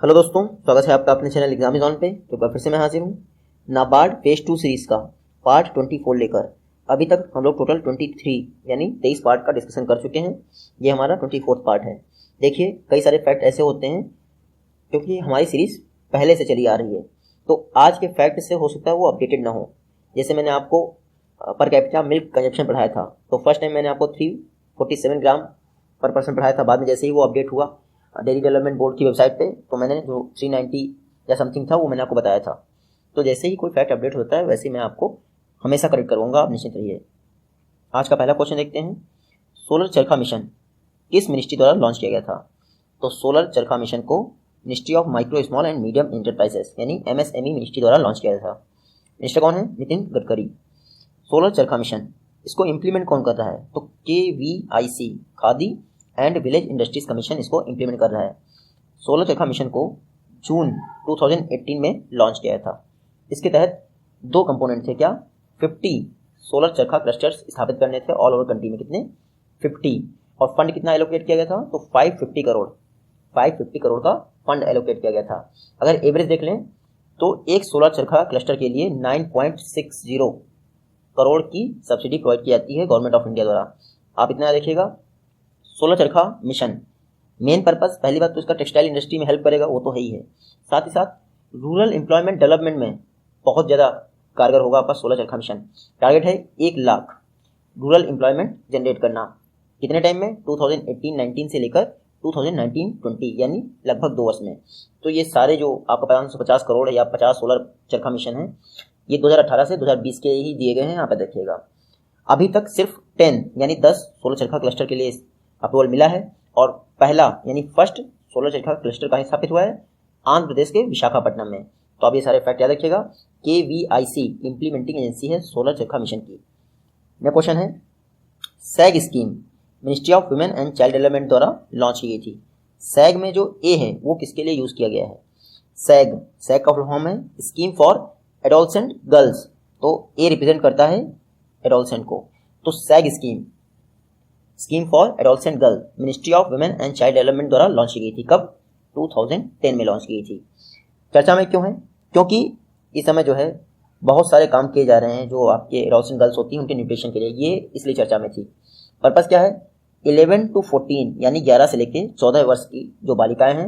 Hello दोस्तों, स्वागत है आपका अपने चैनल एग्जाम ऑन पे। तो फिर से मैं हाजिर हूँ नाबार्ड फेज 2 सीरीज का पार्ट 24 लेकर। अभी तक हम लोग टोटल 23 यानी 23 पार्ट का डिस्कशन कर चुके हैं। ये हमारा 24 पार्ट है। देखिए, कई सारे फैक्ट ऐसे होते हैं क्योंकि हमारी सीरीज पहले से चली आ रही है, तो आज के फैक्ट से हो सकता है वो अपडेटेड ना हो। जैसे मैंने आपको पर कैपिटा मिल्क कंजप्शन पढ़ाया था, तो फर्स्ट टाइम मैंने आपको 347 ग्राम पर पर्सन पढ़ाया था। बाद में जैसे ही वो अपडेट हुआ डेयरी डेवलपमेंट बोर्ड की वेबसाइट पे, तो मैंने जो 390 या समथिंग था वो मैंने आपको बताया था। तो जैसे ही कोई फैक्ट अपडेट होता है वैसे ही मैं आपको हमेशा करेक्ट करूँगा, आप निश्चिंत रहिए। आज का पहला क्वेश्चन देखते हैं, सोलर चरखा मिशन किस मिनिस्ट्री द्वारा लॉन्च किया गया था? तो सोलर चरखा मिशन को ministry of micro small and medium enterprises यानी MSME मिनिस्ट्री द्वारा लॉन्च किया गया था। मिनिस्टर कौन है? नितिन गडकरी। सोलर चरखा मिशन इसको इम्प्लीमेंट कौन कर रहा है? तो KVIC khadi and village industries commission इसको इम्प्लीमेंट कर रहा है। सोलर चरखा मिशन को जून 2018 में लॉन्च किया था। इसके तहत 2 कंपोनेंट थे। क्या? 50 सोलर चरखा क्लस्टर्स स्थापित करने थे ऑल ओवर कंट्री में। कितने? 50। और फंड कितना एलोकेट किया गया था? तो 550 करोड़ का फंड एलोकेट किया गया था। अगर एवरेज देख लें तो एक सोलर चरखा क्लस्टर के लिए 9.60 करोड़ की सब्सिडी प्रोवाइड की जाती है गवर्नमेंट ऑफ इंडिया द्वारा। आप इतना देखिएगा, solar charkha mission main purpose, पहली बात तो इसका टेक्सटाइल इंडस्ट्री में हेल्प करेगा, वो तो है ही है। साथ ही साथ रूरल एम्प्लॉयमेंट डेवलपमेंट में बहुत ज़्यादा कारगर होगा आपका सोलर चरखा मिशन। टारगेट है 1 लाख रूरल एम्प्लॉयमेंट जनरेट करना। कितने टाइम में? 2018-19 से लेकर 2019-20 यानी लगभग 2 वर्ष में। तो ये सारे जो आपका 550 करोड़ या 50 सोलर चरखा मिशन है, ये 2018 से 2020 के ही दिए गए हैं। यहाँ पर देखिएगा, अभी तक सिर्फ 10 यानी 10 सोलर चरखा क्लस्टर के लिए अप्रूवल मिला है। और पहला यानी फर्स्ट सोलर चरखा क्लस्टर कहाँ स्थापित हुआ है? आंध्र प्रदेश के विशाखापट्टनम में। तो आप ये सारे फैक्ट याद रखिएगा। KVIC इंप्लीमेंटिंग एजेंसी है सोलर चरखा मिशन की। नेक्स्ट क्वेश्चन है, SAG scheme ministry of women and child development द्वारा लॉन्च की गई थी। सैग में जो ए है वो किसके लिए यूज किया गया है? सैग का फुल फॉर्म है स्कीम फॉर एडोलसेंट गर्ल्स। तो ए रिप्रेजेंट करता है एडोलसेंट को। तो SAG scheme for adolescent girl ministry of women and child development द्वारा लॉन्च की गई थी। कब? 2010 में लॉन्च की गई थी। चर्चा में क्यों है? क्योंकि इस समय जो है बहुत सारे काम किए जा रहे हैं जो आपके एडोलसेंट गर्ल्स होती हैं उनके न्यूट्रिशन के लिए, ये इसलिए चर्चा में थी। पर्पस क्या है? 11 to 14 यानी 11 से लेकर 14 वर्ष की जो बालिकाएं हैं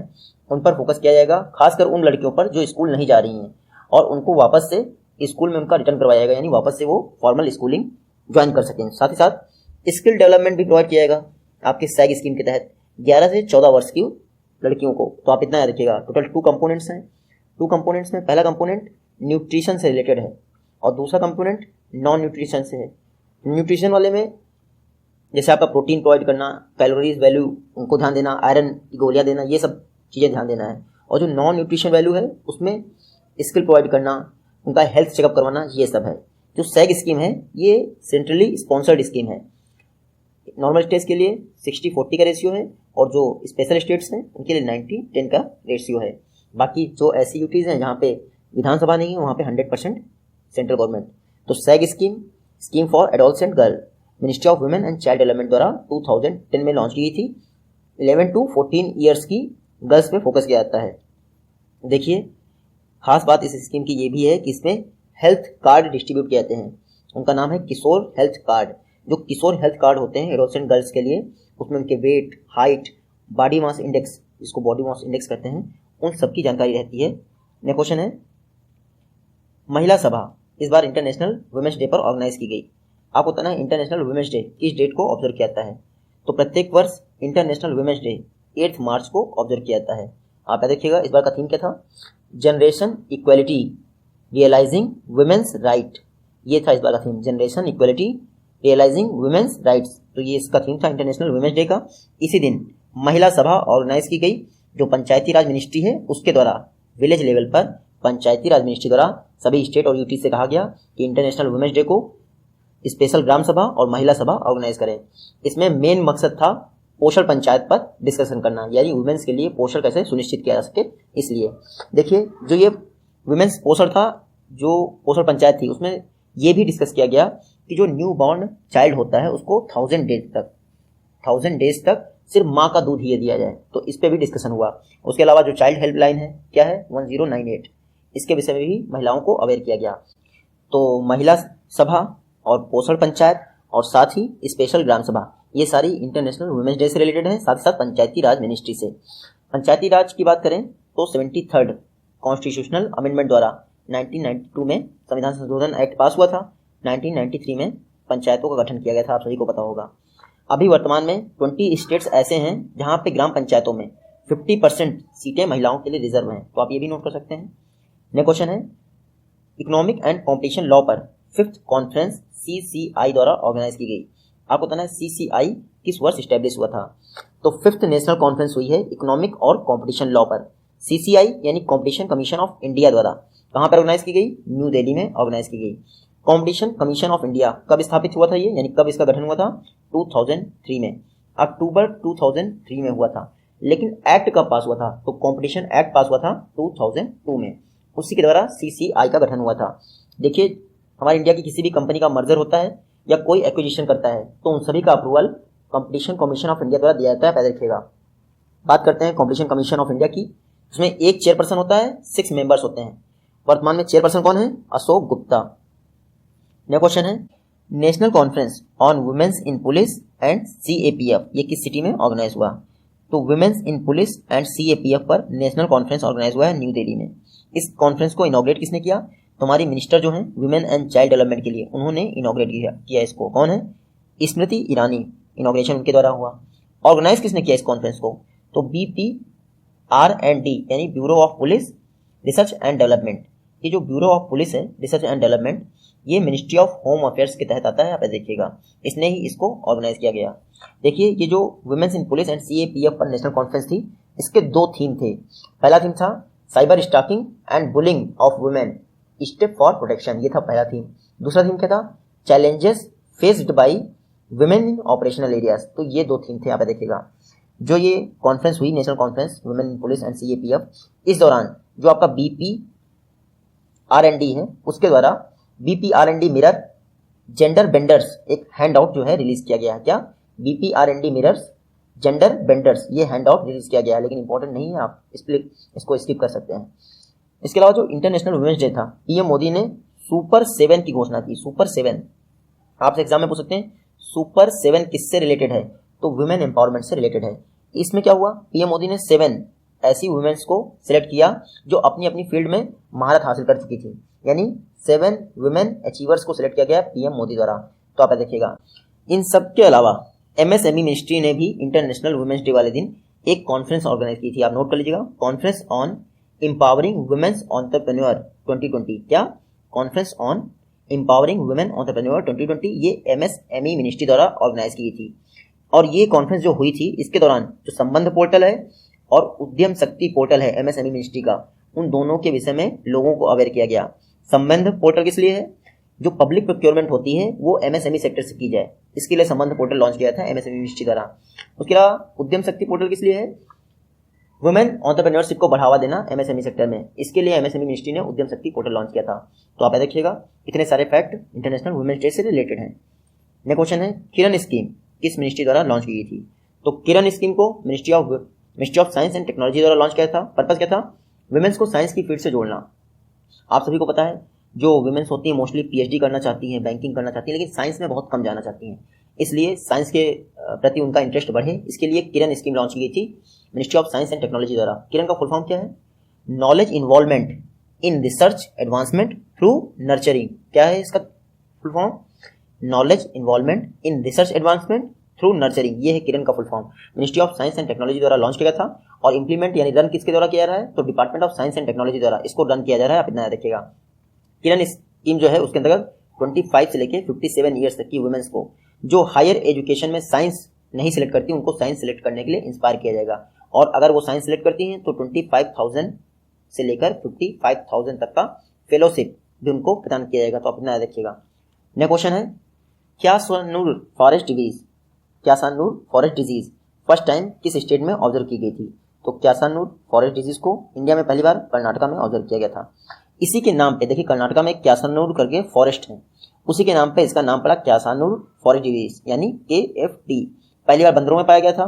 उन पर फोकस किया जाएगा, खासकर उन लड़कियों पर जो स्कूल नहीं जा रही हैं, और उनको वापस से स्कूल में उनका रिटर्न करवाया जाएगा, यानी वापस से वो फॉर्मल स्कूलिंग ज्वाइन कर सकें। साथ ही साथ स्किल डेवलपमेंट भी प्रोवाइड किया जाएगा आपके सैग स्कीम के तहत 11 से 14 वर्ष की लड़कियों को। तो आप इतना याद रखिएगा, टोटल 2 कंपोनेंट्स हैं। 2 कंपोनेंट्स में पहला कंपोनेंट न्यूट्रिशन से रिलेटेड है और दूसरा कंपोनेंट नॉन न्यूट्रिशन से है। न्यूट्रिशन वाले में जैसे आपका प्रोटीन प्रोवाइड करना, कैलोरीज वैल्यू उनको ध्यान देना, आयरन की गोलियां देना, ये सब चीज़ें ध्यान देना है। और जो नॉन न्यूट्रिशन वैल्यू है उसमें स्किल प्रोवाइड करना, उनका हेल्थ चेकअप करवाना, ये सब है। जो सैग स्कीम है ये सेंट्रली स्पॉन्सर्ड स्कीम है। नॉर्मल स्टेट्स के लिए 60-40 का रेशियो है और जो स्पेशल स्टेट्स हैं उनके लिए 90-10 का रेशियो है। बाकी जो ऐसी यूटीज़ हैं जहाँ पे विधानसभा नहीं है वहाँ पे 100% सेंट्रल गवर्नमेंट। तो SAG scheme for adolescent girl ministry of women and child development द्वारा 2010 में लॉन्च की गई थी। 11 to 14 ईयर्स की गर्ल्स पे फोकस किया जाता है। देखिए, खास बात इस स्कीम की ये भी है कि इसमें हेल्थ कार्ड डिस्ट्रीब्यूट किए जाते हैं। उनका नाम है किशोर हेल्थ कार्ड। जो किशोर हेल्थ कार्ड होते हैं एडोलसेंट गर्ल्स के लिए, उसमें उनके weight, height, body mass index, जिसको बॉडी मास इंडेक्स कहते हैं, उन सब की जानकारी रहती है। नेक्स्ट क्वेश्चन है, महिला सभा इस बार इंटरनेशनल वुमेन्स डे पर ऑर्गेनाइज की गई। आपको पता है इंटरनेशनल वुमेन्स डे किस डेट को ऑब्जर्व किया जाता है? तो प्रत्येक वर्ष इंटरनेशनल वुमेन्स डे 8 मार्च को ऑब्जर्व किया जाता है। आप याद देखिएगा, इस बार का थीम क्या था? Generation equality realising women's right. ये था इस बार का theme, generation equality realising women's rights. तो ये इसका थीम था इंटरनेशनल वुमेन्स डे का। इसी दिन महिला सभा ऑर्गेनाइज की गई जो पंचायती राज मिनिस्ट्री है उसके द्वारा। विलेज लेवल पर पंचायती राज मिनिस्ट्री द्वारा सभी स्टेट और यूटी से कहा गया कि इंटरनेशनल वुमेन्स डे को स्पेशल ग्राम सभा और महिला सभा ऑर्गेनाइज करें। इसमें मेन मकसद था पोषण पंचायत पर डिस्कशन करना, यानी वुमेन्स के लिए पोषण कैसे सुनिश्चित किया जा सके। इसलिए देखिए, जो ये वुमेन्स पोषण था, जो पोषण पंचायत थी, उसमें ये भी डिस्कस किया गया कि जो न्यू बॉर्न चाइल्ड होता है उसको 1000 डेज तक सिर्फ माँ का दूध ही दिया जाए, तो इस पर भी डिस्कशन हुआ। उसके अलावा जो चाइल्ड हेल्पलाइन है क्या है 1098, इसके विषय में भी महिलाओं को अवेयर किया गया। तो महिला सभा और पोषण पंचायत और साथ ही स्पेशल ग्राम सभा, ये सारी इंटरनेशनल वुमेन्स डे से रिलेटेड है, साथ ही साथ पंचायती राज मिनिस्ट्री से। पंचायती राज की बात करें तो 73rd कॉन्स्टिट्यूशनल अमेंडमेंट द्वारा 1992 में संविधान संशोधन एक्ट पास हुआ था। 1993 में पंचायतों का गठन किया गया था, आप सभी को पता होगा। अभी वर्तमान में 20 स्टेट्स ऐसे हैं जहां पे ग्राम पंचायतों में 50% सीटें महिलाओं के लिए रिजर्व हैं, तो आप ये भी नोट कर सकते हैं। नेक्स्ट क्वेश्चन है, इकोनॉमिक एंड कॉम्पिटिशन लॉ पर 5th कॉन्फ्रेंस CCI द्वारा ऑर्गेनाइज की गई। आपको बताना है CCI किस वर्ष स्टैब्लिश हुआ था। तो 5th नेशनल कॉन्फ्रेंस हुई है इकोनॉमिक और कॉम्पिटिशन लॉ पर। CCI यानी कॉम्पिटिशन कमीशन ऑफ इंडिया द्वारा कहाँ पर ऑर्गेनाइज की गई? न्यू दिल्ली में ऑर्गेनाइज की गई। कॉम्पिटिशन कमीशन ऑफ इंडिया कब स्थापित हुआ था ये, यानी कब इसका गठन हुआ था? 2003 में, अक्टूबर 2003 में हुआ था। लेकिन एक्ट कब पास हुआ था? तो कॉम्पिटिशन एक्ट पास हुआ था 2002 में, उसी के द्वारा CCI का गठन हुआ था। देखिए, हमारे इंडिया की किसी भी कंपनी का मर्जर होता है या कोई एक्विजिशन करता है तो उन सभी का approval competition commission of India द्वारा दिया जाता है। पैदा रखिएगा। बात करते हैं कॉम्पिटिशन कमीशन ऑफ इंडिया की। उसमें एक चेयरपर्सन होता है, 6 मेंबर्स होते हैं। वर्तमान में चेयरपर्सन कौन है? अशोक गुप्ता। नेक्स्ट क्वेश्चन है, national conference on women's in police and CAPF ये किस सिटी में ऑर्गेनाइज हुआ? तो women's in police and CAPF पर नेशनल कॉन्फ्रेंस ऑर्गेनाइज हुआ है न्यू दिल्ली में। इस कॉन्फ्रेंस को इनॉग्रेट किसने किया? तुम्हारी मिनिस्टर जो हैं वुमेन एंड चाइल्ड डेवलपमेंट के लिए, उन्होंने इनॉग्रेट किया इसको। कौन है? स्मृति ईरानी। इनॉग्रेशन उनके द्वारा हुआ। ऑर्गेनाइज किसने किया इस कॉन्फ्रेंस को? तो BPR&D यानी bureau of police research and development. ये जो ब्यूरो ऑफ पुलिस है रिसर्च एंड डेवलपमेंट, ये मिनिस्ट्री ऑफ होम अफेयर्स के तहत आता है। आप देखिएगा, इसने ही इसको ऑर्गेनाइज किया गया। देखिए, ये जो women's in police and CAPF पर नेशनल कॉन्फ्रेंस थी, इसके 2 थीम थे। पहला थीम था cyber stalking and bullying of women, step for protection, ये था पहला थीम। दूसरा थीम क्या था? Challenges faced by women in operational areas. तो ये 2 थीम थे। आप देखिएगा, जो ये कॉन्फ्रेंस हुई national conference women in police and CAPF, इस दौरान जो आपका BPR&D है उसके द्वारा BPR&D मिरर जेंडर बेंडर्स एक हैंड आउट जो है रिलीज किया गया है। क्या? BPR&D मिरर्स जेंडर बेंडर्स, ये हैंड आउट रिलीज किया गया है, लेकिन इंपॉर्टेंट नहीं है, आप इसको स्किप कर सकते हैं। इसके अलावा जो इंटरनेशनल वुमेन्स डे था, PM मोदी ने सुपर 7 की घोषणा की। सुपर 7 आपसे एग्जाम में पूछ सकते हैं, सुपर 7 किससे रिलेटेड है? तो वुमेन एम्पावरमेंट से रिलेटेड है। इसमें क्या हुआ? PM मोदी ने 7 ऐसी वुमेन्स को सिलेक्ट किया जो अपनी अपनी फील्ड में महारत हासिल कर चुकी थी, यानी 7 वुमेन अचीवर्स को सिलेक्ट किया गया PM मोदी द्वारा। तो आप देखिएगा, इन सब के अलावा MSME मिनिस्ट्री ने भी इंटरनेशनल वुमेन्स डे वाले दिन एक कॉन्फ्रेंस ऑर्गेनाइज की थी। आप नोट कर लीजिएगा, conference on empowering women's entrepreneur 2020। क्या? Conference on empowering women entrepreneur 2020, ये MSME मिनिस्ट्री द्वारा ऑर्गेनाइज की थी। और ये कॉन्फ्रेंस जो हुई थी, इसके दौरान जो संबंध पोर्टल है और उद्यम शक्ति पोर्टल है MSME मिनिस्ट्री का, उन दोनों के विषय में लोगों को अवेयर किया गया। संबंध पोर्टल किस लिए है? जो पब्लिक प्रोक्योरमेंट होती है वो MSME सेक्टर से की जाए, इसके लिए संबंध पोर्टल लॉन्च किया था MSME मिनिस्ट्री द्वारा। उसके अलावा उद्यम शक्ति पोर्टल किस लिए है? वुमेन एंटरप्रेन्योरशिप को बढ़ावा देना MSME सेक्टर में, इसके लिए MSME मिनिस्ट्री ने उद्यम शक्ति पोर्टल लॉन्च किया था। तो आप देखिएगा, इतने सारे फैक्ट इंटरनेशनल वुमेन्स डे से रिलेटेड हैं। नेक्स्ट क्वेश्चन है, किरण स्कीम किस मिनिस्ट्री द्वारा लॉन्च की गई थी? तो किरण स्कीम को ministry of science and technology द्वारा लॉन्च किया था। पर्पस क्या था? वुमेन्स को साइंस की फील्ड से जोड़ना। आप सभी को पता है, जो वुमेन्स होती हैं मोस्टली PhD करना चाहती हैं, बैंकिंग करना चाहती हैं, लेकिन साइंस में बहुत कम जाना चाहती हैं, इसलिए साइंस के प्रति उनका इंटरेस्ट बढ़े, इसके लिए किरण स्कीम लॉन्च की गई थी ministry of science and technology द्वारा। किरण का फुल फॉर्म क्या है? Knowledge involvement in research advancement through nurturing. क्या है इसका full form? Knowledge involvement in research advancement through nurturing, ये है किरण का full form. Ministry of science and technology द्वारा लॉन्च किया था और इंप्लीमेंट यानी रन किसके द्वारा किया जा रहा है? तो department of science and technology द्वारा इसको रन किया जा रहा है। आप इतना देखिएगा, किरण स्कीम जो है उसके अंतर्गत 25 से लेकर 57 ईयर्स तक की वुमेन्स को जो हायर एजुकेशन में साइंस नहीं सिलेक्ट करती, उनको साइंस सिलेक्ट करने के लिए इंस्पायर किया जाएगा। और अगर वो साइंस सिलेक्ट करती हैं तो 25,000 से लेकर 55,000 तक का फेलोशिप भी उनको प्रदान किया जाएगा। तो आप इतना देखिएगा। नेक्स्ट क्वेश्चन है, Kyasanur forest disease first time किस स्टेट में ऑब्जर्व की गई थी? तो क्यासानूर फॉरेस्ट डिजीज को इंडिया में पहली बार कर्नाटका में ऑब्जर्व किया गया था। इसी के नाम पे, देखिए कर्नाटका में क्यासानूर करके फॉरेस्ट है, उसी के नाम पे इसका नाम पड़ा क्यासानूर फॉरेस्ट डिजीज यानी KFD। पहली बार बंदरों में पाया गया था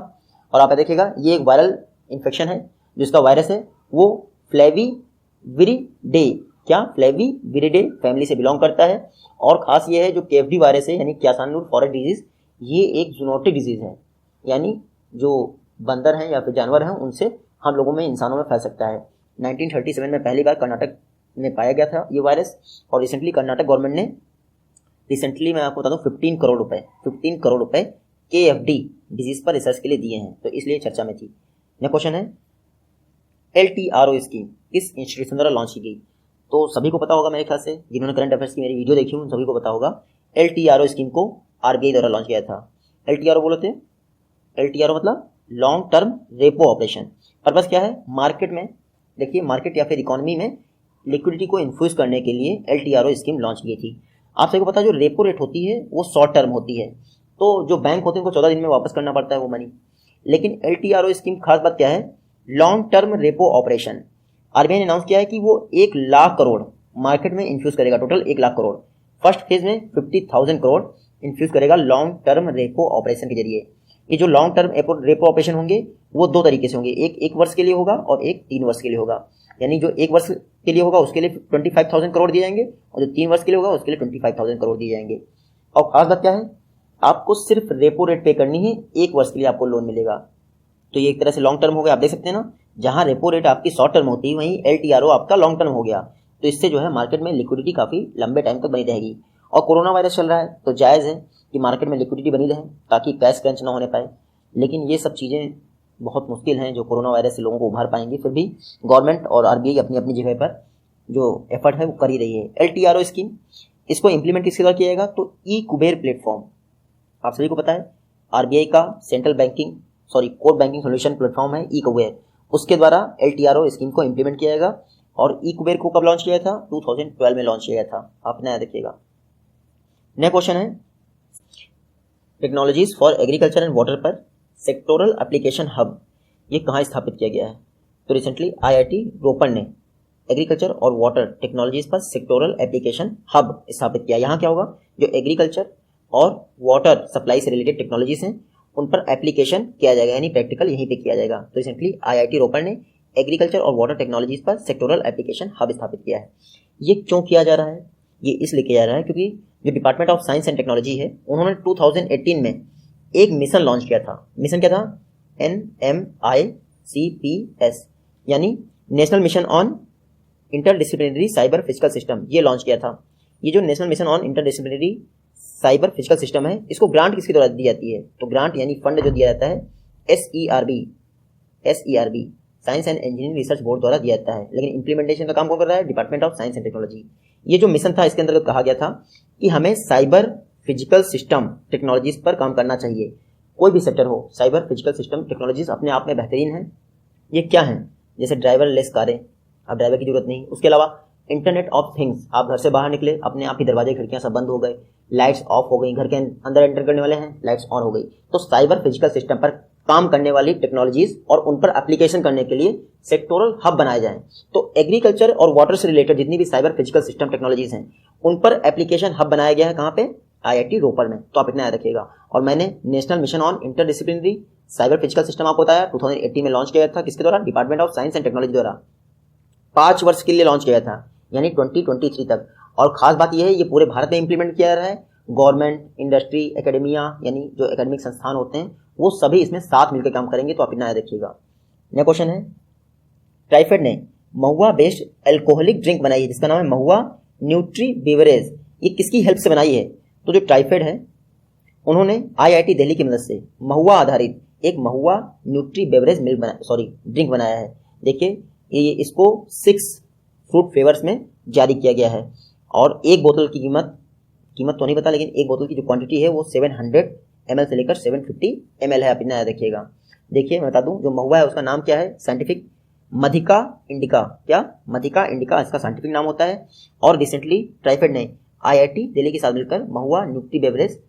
और आप देखिएगा ये एक वायरल इन्फेक्शन है, जिसका वायरस है वो फ्लेविविरिडे, क्या फ्लेविविरिडे फैमिली से बिलोंग करता है। और खास ये है जो KFD वायरस है यानी क्यासानूर फॉरेस्ट डिजीज, ये एक जूनोटिक डिजीज है, यानी जो बंदर हैं या फिर जानवर हैं उनसे हम लोगों में, इंसानों में फैल सकता है। 1937 में पहली बार कर्नाटक में पाया गया था ये वायरस, और रिसेंटली कर्नाटक गवर्नमेंट ने मैं आपको बता दूं 15 करोड़ रुपए KFD डिजीज पर रिसर्च के लिए दिए हैं, तो इसलिए चर्चा में थी। नेक्स्ट क्वेश्चन है LTRO स्कीम किस इंस्टीट्यूशन द्वारा लॉन्च की गई? तो सभी को पता होगा मेरे ख्याल से, जिन्होंने करंट अफेयर्स की मेरी वीडियो देखी उन सभी को पता होगा। LTRO स्कीम को RBI द्वारा लॉन्च किया था। LTRO बोले थे, LTRO मतलब long term repo operation. Purpose क्या है? मार्केट में, देखिए मार्केट या फिर इकोनॉमी में लिक्विडिटी को इन्फ्यूज करने के लिए LTRO स्कीम लॉन्च की थी। आप सभी को पता है जो रेपो रेट होती है वो शॉर्ट टर्म होती है, तो जो बैंक होते हैं उनको 14 दिन में वापस करना पड़ता है वो मनी। लेकिन LTRO स्कीम खास बात क्या है? Long term repo operation. RBI ने अनाउंस किया है कि वो 1 लाख करोड़ मार्केट में इन्फ्यूज करेगा, total 1 lakh crore. First phase में 50,000 करोड़ इन्फ्यूज करेगा लॉन्ग टर्म रेपो ऑपरेशन के जरिए। ये जो लॉन्ग टर्म रेपो ऑपरेशन होंगे वो 2 तरीके से होंगे, एक वर्ष के लिए होगा और एक 3 वर्ष के लिए होगा। यानी जो 1 वर्ष के लिए होगा उसके लिए 25,000 करोड़ दिए जाएंगे, और जो 3 वर्ष के लिए होगा उसके लिए 25,000 करोड़ दिए जाएंगे। और खास बात क्या है? आपको सिर्फ रेपो रेट पे करनी है, 1 वर्ष के लिए आपको लोन मिलेगा। तो ये एक तरह से लॉन्ग टर्म हो गया। आप देख सकते हैं ना, जहां रेपो रेट आपकी शॉर्ट टर्म होती है वहीं LTRO आपका लॉन्ग टर्म हो गया। तो इससे जो है मार्केट में लिक्विडिटी काफी लंबे टाइम तक बनी रहेगी। और कोरोना वायरस चल रहा है तो जायज़ है कि मार्केट में लिक्विडिटी बनी रहे ताकि कैश क्रंच ना होने पाए। लेकिन ये सब चीज़ें बहुत मुश्किल हैं जो कोरोना वायरस से लोगों को उभार पाएंगी। फिर भी गवर्नमेंट और RBI अपनी अपनी जगह पर जो एफर्ट है वो कर ही रही है। LTRO स्कीम, इसको इंप्लीमेंट किसके द्वारा किया जाएगा? तो ई-कुबेर प्लेटफॉर्म, आप सभी को पता है RBI का कोर बैंकिंग सोल्यूशन प्लेटफॉर्म है ई-कुबेर, उसके द्वारा LTRO स्कीम को इंप्लीमेंट किया जाएगा। और ई-कुबेर को कब लॉन्च किया था? 2012 में लॉन्च किया था। आप नया देखिएगा। नेक्स्ट क्वेश्चन है technologies for agriculture and water पर सेक्टोरल एप्लीकेशन हब, ये कहाँ स्थापित किया गया है? तो रिसेंटली IIT रोपड़ ने एग्रीकल्चर और वाटर टेक्नोलॉजीज पर सेक्टोरल एप्लीकेशन हब स्थापित किया। यहाँ क्या होगा? जो एग्रीकल्चर और वाटर सप्लाई से रिलेटेड टेक्नोलॉजीज हैं उन पर एप्लीकेशन किया जाएगा, यानी प्रैक्टिकल यहीं पे किया जाएगा। तो रिसेंटली IIT रोपड़ ने एग्रीकल्चर और वाटर टेक्नोलॉजीज पर सेक्टोरल एप्लीकेशन हब स्थापित किया है। ये क्यों किया जा रहा है? ये इसलिए किया जा रहा है क्योंकि जो department of science and technology है उन्होंने 2018 में एक मिशन लॉन्च किया था। मिशन क्या था? NMICPS, यानी national mission on interdisciplinary cyber physical system, ये लॉन्च किया था। ये जो national mission on interdisciplinary cyber physical system है, इसको ग्रांट किसके द्वारा दी जाती है? तो ग्रांट यानी फंड जो दिया जाता है SERB science and engineering research board द्वारा दिया जाता है। लेकिन इंप्लीमेंटेशन का काम कौन कर रहा है? Department of science and technology. ये जो मिशन था इसके अंतर्गत कहा गया था कि हमें साइबर फिजिकल सिस्टम टेक्नोलॉजीज पर काम करना चाहिए। कोई भी सेक्टर हो, साइबर फिजिकल सिस्टम टेक्नोलॉजीज अपने आप में बेहतरीन है। ये क्या है? जैसे ड्राइवर लेस कारें, अब ड्राइवर की जरूरत नहीं। उसके अलावा इंटरनेट ऑफ थिंग्स, आप घर से बाहर निकले अपने आप ही दरवाजे खिड़कियां सब बंद हो गए, लाइट्स ऑफ हो गई, घर के अंदर एंटर करने वाले हैं लाइट्स ऑन हो गई। तो साइबर फिजिकल सिस्टम पर काम करने वाली टेक्नोलॉजीज और उन पर एप्लीकेशन करने के लिए सेक्टोरल हब बनाए जाएं। तो एग्रीकल्चर और वाटर से रिलेटेड जितनी भी साइबर फिजिकल सिस्टम टेक्नोलॉजीज हैं उन पर एप्लीकेशन हब बनाया गया है। कहाँ पे? IIT रोपड़ में। तो आप इतना याद रखिएगा। और मैंने national mission on interdisciplinary cyber physical system आपको बताया 2018 में लॉन्च किया गया था। किसके द्वारा? Department of science and technology द्वारा। 5 वर्ष के लिए लॉन्च किया था, यानी 2023 तक। और खास बात यह है ये पूरे भारत में इंप्लीमेंट किया जा रहा है। गवर्नमेंट, इंडस्ट्री, एकेडमिया यानी जो एकेडमिक संस्थान होते हैं वो सभी इसमें साथ मिलकर काम करेंगे। तो आप इतना याद रखिएगा। नेक्स्ट क्वेश्चन है ट्राइफेड ने महुआ बेस्ड अल्कोहलिक ड्रिंक बनाई है जिसका नाम है महुआ न्यूट्री बेवरेज। ये किसकी हेल्प से बनाई है? तो जो ट्राइफेड है उन्होंने IIT दिल्ली की मदद से महुआ आधारित एक महुआ न्यूट्री बेवरेज ड्रिंक बनाया है। देखिए ये इसको 6 फ्रूट फ्लेवर्स में जारी किया गया है। और एक बोतल की कीमत तो नहीं पता, लेकिन एक बोतल की जो क्वांटिटी है वो 700 ml से लेकर 750 ml है। आप इतना याद रखिएगा। देखिए मैं बता दूं जो महुआ है उसका नाम क्या है? Scientific Madhuca indica. क्या? मधिका इंडिका इसका साइंटिफिक नाम होता है। और रिसेंटली ट्राइफेड ने IIT दिल्ली के साथ मिलकर महुआ न्यूट्री बेवरेज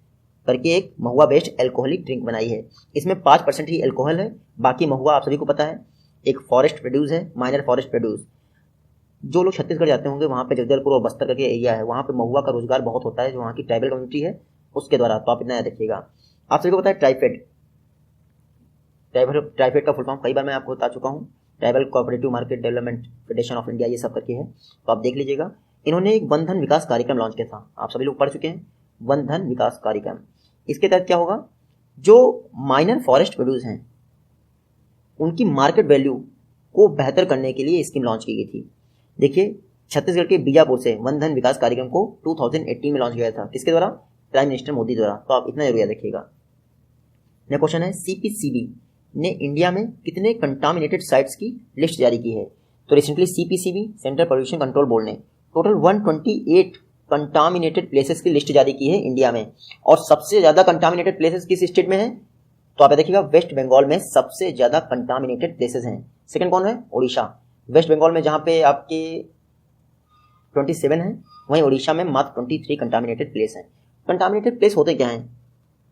करके एक महुआ बेस्ड अल्कोहलिक ड्रिंक बनाई है। इसमें 5% ही अल्कोहल है। बाकी महुआ आप सभी को पता है एक फॉरेस्ट प्रोड्यूस है, माइनर फॉरेस्ट प्रोड्यूस। जो लोग छत्तीसगढ़ जाते होंगे वहाँ पे जगदलपुर और बस्तर करके एरिया है, वहाँ पे महुआ का रोजगार बहुत होता है जो वहाँ की ट्राइबल कम्युनिटी है उसके द्वारा। तो आप इतना याद रखिएगा। आप सभी को पता है ट्राइफेड ट्राइफेड का फुल फॉर्म कई बार मैं आपको बता चुका हूँ, tribal cooperative market development federation of India, ये सब करके है, तो आप देख लीजिएगा। इन्होंने एक वन धन विकास कार्यक्रम लॉन्च किया था, आप सभी लोग पढ़ चुके हैं वन धन विकास कार्यक्रम। इसके तहत क्या होगा, जो माइनर फॉरेस्ट प्रोड्यूस हैं उनकी मार्केट वैल्यू को बेहतर करने के लिए स्कीम लॉन्च की गई थी। देखिए, छत्तीसगढ़ के बीजापुर से वन धन विकास कार्यक्रम को 2018 में लॉन्च किया था, किसके द्वारा, प्राइम मिनिस्टर मोदी द्वारा। तो आप इतना जरूर याद रखिएगा। नेक्स्ट क्वेश्चन है, सीपीसीबी ने इंडिया में कितने कंटामिनेटेड साइट्स की लिस्ट जारी की है। तो recently CPCB, central pollution control board ने टोटल 128 कंटामिनेटेड प्लेसेस की लिस्ट जारी की है इंडिया में। और सबसे ज्यादा कंटामिनेटेड प्लेसेस किस स्टेट में है, तो आप देखिएगा वेस्ट बंगाल में सबसे ज्यादा कंटामिनेटेड प्लेसेस हैं। सेकंड कौन है, ओडिशा। वेस्ट बंगाल में जहां पे आपके 27 है, वहीं ओडिशा में मात्र 23 कंटामिनेटेड प्लेस हैं। कंटामिनेटेड प्लेस होते क्या हैं,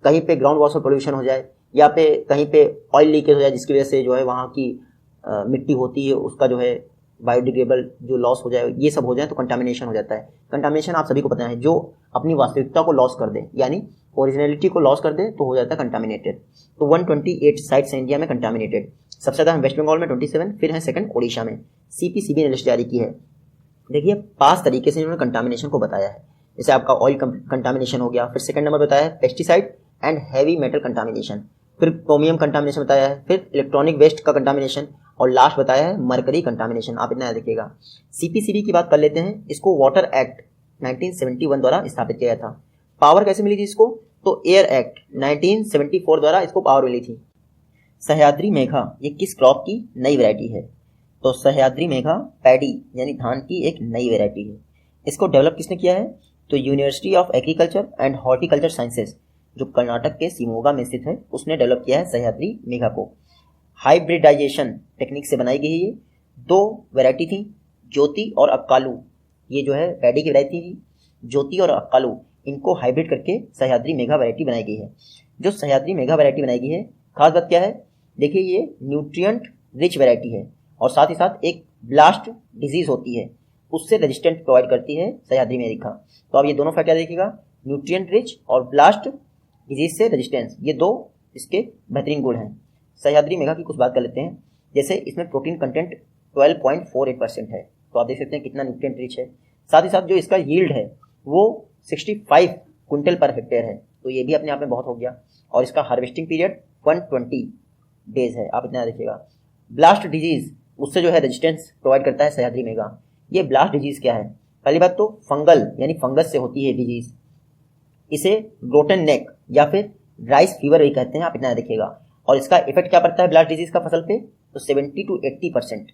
कहीं पे ग्राउंड वाटर पोल्यूशन हो जाए या पे कहीं पे ऑयल लीकेज हो जाए, जिसकी वजह से जो है वहाँ की मिट्टी होती है उसका जो है बायोडिग्रेडेबल जो लॉस हो जाए, ये सब हो जाए तो कंटामिनेशन हो जाता है। कंटामिनेशन आप सभी को पता है, जो अपनी वास्तविकता को लॉस कर दे, यानी ओरिजिनलिटी को लॉस कर दे, तो हो जाता है कंटामिनेटेड। तो 128 साइट्स हैं इंडिया में कंटामिनेटेड। सबसे ज़्यादा वेस्ट बंगाल में 27, फिर है सेकंड ओडिशा में। सीपीसीबी ने लिस्ट जारी की है। देखिए, 5 तरीके से इन्होंने कंटामिनेशन को बताया है। जैसे आपका ऑयल कंटामिनेशन हो गया, फिर सेकंड नंबर बताया है pesticide and heavy metal contamination, फिर क्रोमियम कंटामिनेशन बताया है, फिर इलेक्ट्रॉनिक वेस्ट का कंटामिनेशन, और लास्ट बताया है मरकरी कंटामिनेशन। आप इतना याद रखिएगा। सीपीसीबी की बात कर लेते हैं। इसको वाटर एक्ट 1971 द्वारा स्थापित किया था। पावर कैसे मिली थी इसको, तो एयर एक्ट 1974 द्वारा इसको पावर मिली थी। सह्याद्री मेघा ये किस क्रॉप की नई वैरायटी है, तो सह्याद्री मेघा पैडी यानी धान की एक नई वैरायटी है। इसको डेवलप किसने किया है, तो university of agriculture and horticulture sciences जो कर्नाटक के शिमोगा में स्थित है, उसने डेवलप किया है सह्याद्री मेघा को। हाइब्रिडाइजेशन टेक्निक से बनाई गई है ये। 2 वैरायटी थी, ज्योति और अक्कालू। ये जो है पैडी की वैरायटी थी, ज्योति और अक्कालू, इनको हाइब्रिड करके सह्याद्री मेघा वैरायटी बनाई गई है। जो सह्याद्री मेघा वैरायटी बनाई गई है, खास बात क्या है, देखिए ये न्यूट्रिएंट रिच वैरायटी है और साथ ही साथ एक ब्लास्ट डिजीज होती है, उससे रेजिस्टेंट प्रोवाइड करती है सह्याद्री मेघा। तो आप ये दोनों फैक्ट याद रखिएगा, न्यूट्रिएंट रिच और ब्लास्ट डिजीज से रेजिस्टेंस, ये 2 इसके बेहतरीन गुण हैं। सह्याद्री मेघा की कुछ बात कर लेते हैं। जैसे इसमें प्रोटीन कंटेंट 12.48% है, तो आप देख सकते हैं कितना न्यूट्रिएंट रिच है। साथ ही साथ जो इसका यील्ड है वो 65 क्विंटल पर हेक्टेयर है, तो ये भी अपने आप में बहुत हो गया। और इसका हार्वेस्टिंग पीरियड 120 डेज है, आप इतना देखिएगा। ब्लास्ट डिजीज, उससे जो है रेजिस्टेंस प्रोवाइड करता है सह्याद्री मेघा। ये ब्लास्ट डिजीज क्या है, पहली बात तो फंगल यानी फंगस से होती है डिजीज, इसे ग्रोटन नेक या फिर राइस फीवर भी कहते हैं, आप इतना देखिएगा। और इसका इफेक्ट क्या पड़ता है ब्लास्ट डिजीज का फसल पे, तो 70 to 80%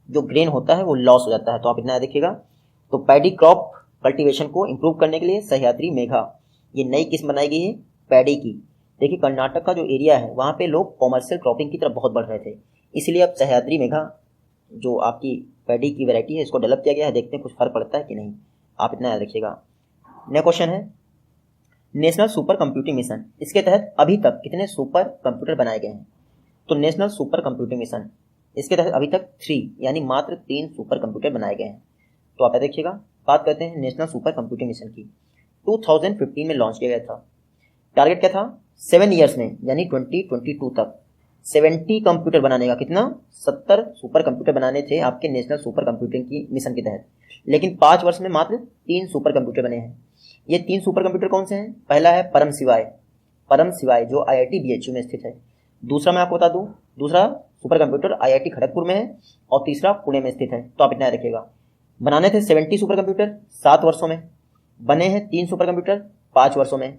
जो ग्रेन होता है वो लॉस हो जाता है, तो आप इतना देखिएगा। तो पैडी क्रॉप कल्टीवेशन को इंप्रूव करने के लिए सह्याद्री मेघा ये नई किस्म बनाई गई है पैडी की। देखिए, कर्नाटक का जो एरिया है वहाँ पे लोग कॉमर्शियल क्रॉपिंग की तरफ बहुत बढ़ रहे थे, इसलिए अब सह्याद्री मेघा जो आपकी पैडी की वैरायटी है इसको डेवलप किया गया है। देखते हैं कुछ फर्क पड़ता है कि नहीं, आप इतना याद रखिएगा। नेक्स्ट क्वेश्चन है, नेशनल सुपर कंप्यूटिंग मिशन, इसके तहत अभी तक कितने सुपर कंप्यूटर बनाए गए हैं, तो नेशनल सुपर कंप्यूटिंग मिशन इसके तहत अभी तक 3 यानी मात्र 3 सुपर कंप्यूटर बनाए गए हैं। तो आप देखिएगा, बात करते हैं नेशनल सुपर कंप्यूटिंग मिशन की। 2015 में लॉन्च किया गया था। टारगेट क्या था, 7 ईयर्स में यानी 2022 तक 70 कंप्यूटर बनाने का, कितना 70 सुपर कंप्यूटर बनाने थे आपके नेशनल सुपर कंप्यूटिंग की मिशन के तहत। लेकिन 5 वर्ष में मात्र 3 सुपर कंप्यूटर बने हैं। ये 3 सुपर कंप्यूटर कौन से हैं, पहला है परम शिवाय जो IIT BHU में स्थित है। दूसरा मैं आपको बता दूं, दूसरा सुपर कंप्यूटर IIT खड़गपुर में है और तीसरा पुणे में स्थित है। तो आप इतना याद रखिएगा। बनाने थे 70 सुपर कंप्यूटर 7 वर्षों में, बने हैं 3 सुपर कंप्यूटर 5 वर्षों में।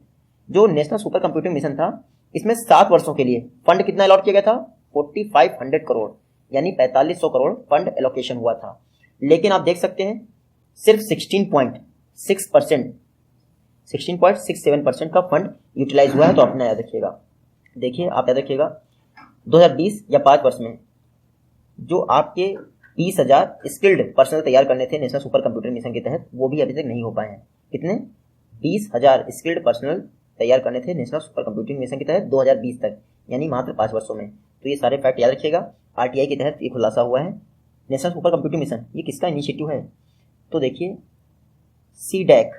जो नेशनल सुपर कंप्यूटिंग मिशन था इसमें 7 वर्षों के लिए फंड कितना अलॉट किया गया था, 4500 करोड़ यानी 4500 करोड़ फंड एलोकेशन हुआ था। लेकिन आप देख सकते हैं सिर्फ 16.67% का फंड यूटिलाइज हुआ है, तो अपना याद रखिएगा। देखिए, आप याद रखिएगा 2020 या 5 वर्ष में जो आपके 20,000 स्किल्ड पर्सनल तैयार करने थे नेशनल सुपर कंप्यूटर मिशन के तहत, वो भी अभी तक नहीं हो पाए हैं। कितने, 20,000 स्किल्ड पर्सनल तैयार करने थे नेशनल सुपर कंप्यूटिंग मिशन के तहत 2020 तक, यानी मात्र 5 वर्षों में। तो ये सारे फैक्ट याद रखिएगा। RTI के तहत ये खुलासा हुआ है। नेशनल सुपर कंप्यूटिंग मिशन ये किसका इनिशिएटिव है, तो देखिए CDAC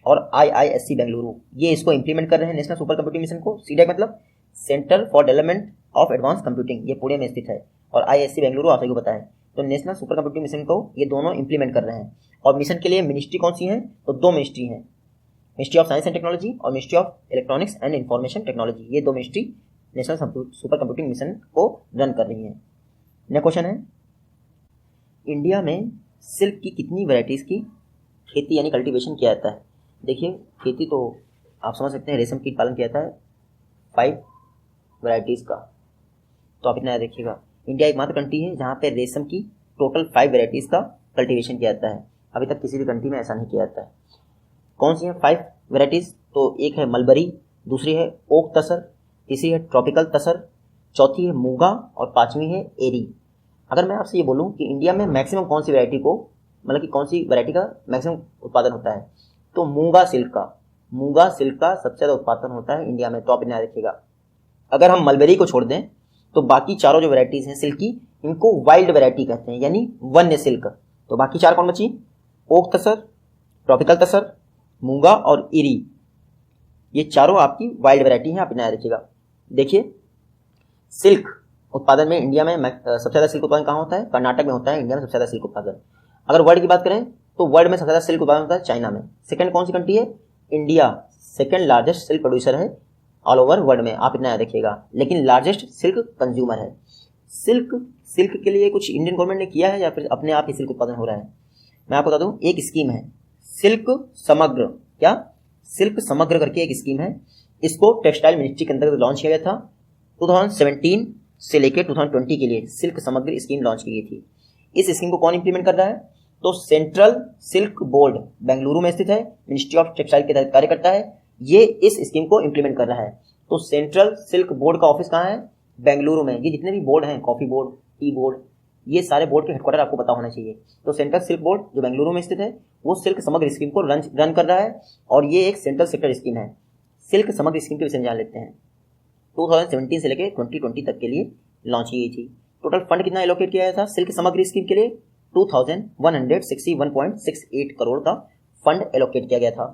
और IISc बेंगलुरु ये इसको इंप्लीमेंट कर रहे हैं नेशनल सुपर कंप्यूटिंग मिशन को। CDAC मतलब centre for development of advance computing, ये पुणे में स्थित है, और IISc बेंगलुरु आप सभी को पता है। तो नेशनल सुपर कंप्यूटिंग मिशन को ये दोनों इंप्लीमेंट कर रहे हैं। और मिशन के लिए मिनिस्ट्री कौन सी है? तो दो मिनिस्ट्री हैं, ministry of science and technology और ministry of electronics and information technology. ये दो ministry national supercomputing mission को रन कर रही हैं। नेक्स्ट क्वेश्चन है, इंडिया में सिल्क की कितनी वैरायटीज़ की खेती यानी कल्टीवेशन किया जाता है? देखिए, खेती तो आप समझ सकते हैं, रेशम कीट पालन किया जाता है 5 वैरायटीज़ का। तो आप इतना याद रखिएगा, इंडिया एकमात्र कंट्री है जहाँ पे रेशम की टोटल 5 वैरायटीज़ का कल्टीवेशन किया जाता है। अभी तक किसी भी कंट्री में ऐसा नहीं किया जाता है। कौन सी है 5 वैरायटीज़? तो एक है मलबरी, दूसरी है ओक तसर, तीसरी है ट्रॉपिकल तसर, चौथी है मूंगा और पांचवी है एरी। अगर मैं आपसे ये बोलूँ कि इंडिया में मैक्सिमम कौन सी वैरायटी को, मतलब कि कौन सी वैरायटी का मैक्सिमम उत्पादन होता है, तो मूंगा सिल्क का सबसे ज़्यादा उत्पादन होता है इंडिया में। तो आप इन्हें रखिएगा। अगर हम मलबरी को छोड़ दें तो बाकी चारों जो वैरायटीज़ हैं सिल्क की, इनको वाइल्ड वैरायटी कहते हैं, यानी वन्य सिल्क। तो बाकी 4 कौन बची? ओक तसर, ट्रॉपिकल तसर, मूंगा और इरी। ये चारों आपकी वाइल्ड वैरायटी हैं, आप इन्हें रखिएगा। देखिए, सिल्क उत्पादन में इंडिया में सबसे ज़्यादा सिल्क उत्पादन कहाँ होता है? कर्नाटक में होता है इंडिया में सबसे ज़्यादा सिल्क उत्पादन। अगर वर्ल्ड की बात करें तो वर्ल्ड में सबसे ज़्यादा सिल्क उत्पादन होता है चाइना में। सेकंड कौन सी कंट्री है? India second largest silk producer है ऑल ओवर वर्ल्ड में, आप इतना याद रखिएगा। लेकिन लार्जेस्ट सिल्क कंज्यूमर है। सिल्क के लिए कुछ इंडियन गवर्नमेंट ने किया है या फिर अपने आप ही सिल्क उत्पादन हो रहा है? मैं आपको बता दूं, एक स्कीम है सिल्क समग्र। क्या? सिल्क समग्र करके एक स्कीम है। इसको टेक्सटाइल मिनिस्ट्री के अंतर्गत लॉन्च किया गया था। 2017 से लेकर 2020 के लिए सिल्क समग्र स्कीम लॉन्च की गई थी। इस स्कीम को कौन इंप्लीमेंट कर रहा है? तो सेंट्रल सिल्क बोर्ड बेंगलुरु में स्थित है, मिनिस्ट्री ऑफ टेक्सटाइल के तहत कार्य करता है। ये इस स्कीम को इंप्लीमेंट कर रहा है। तो सेंट्रल सिल्क बोर्ड का ऑफिस कहाँ है? बेंगलुरु में। ये जितने भी बोर्ड हैं, कॉफी बोर्ड, टी बोर्ड, ये सारे बोर्ड के हेडक्वार्टर आपको पता होना चाहिए। तो सेंट्रल सिल्क बोर्ड जो बेंगलुरु में स्थित है, वो सिल्क समग्र स्कीम को रन कर रहा है, और ये एक सेंट्रल सेक्टर स्कीम है। सिल्क समग्र स्कीम के विषय में जान लेते हैं। 2017 से लेकर 2020 तक के लिए लॉन्च की गई थी। टोटल फंड कितना एलोकेट किया गया था सिल्क समग्र स्कीम के लिए? 2161.68 करोड़ का फंड एलोकेट किया गया था।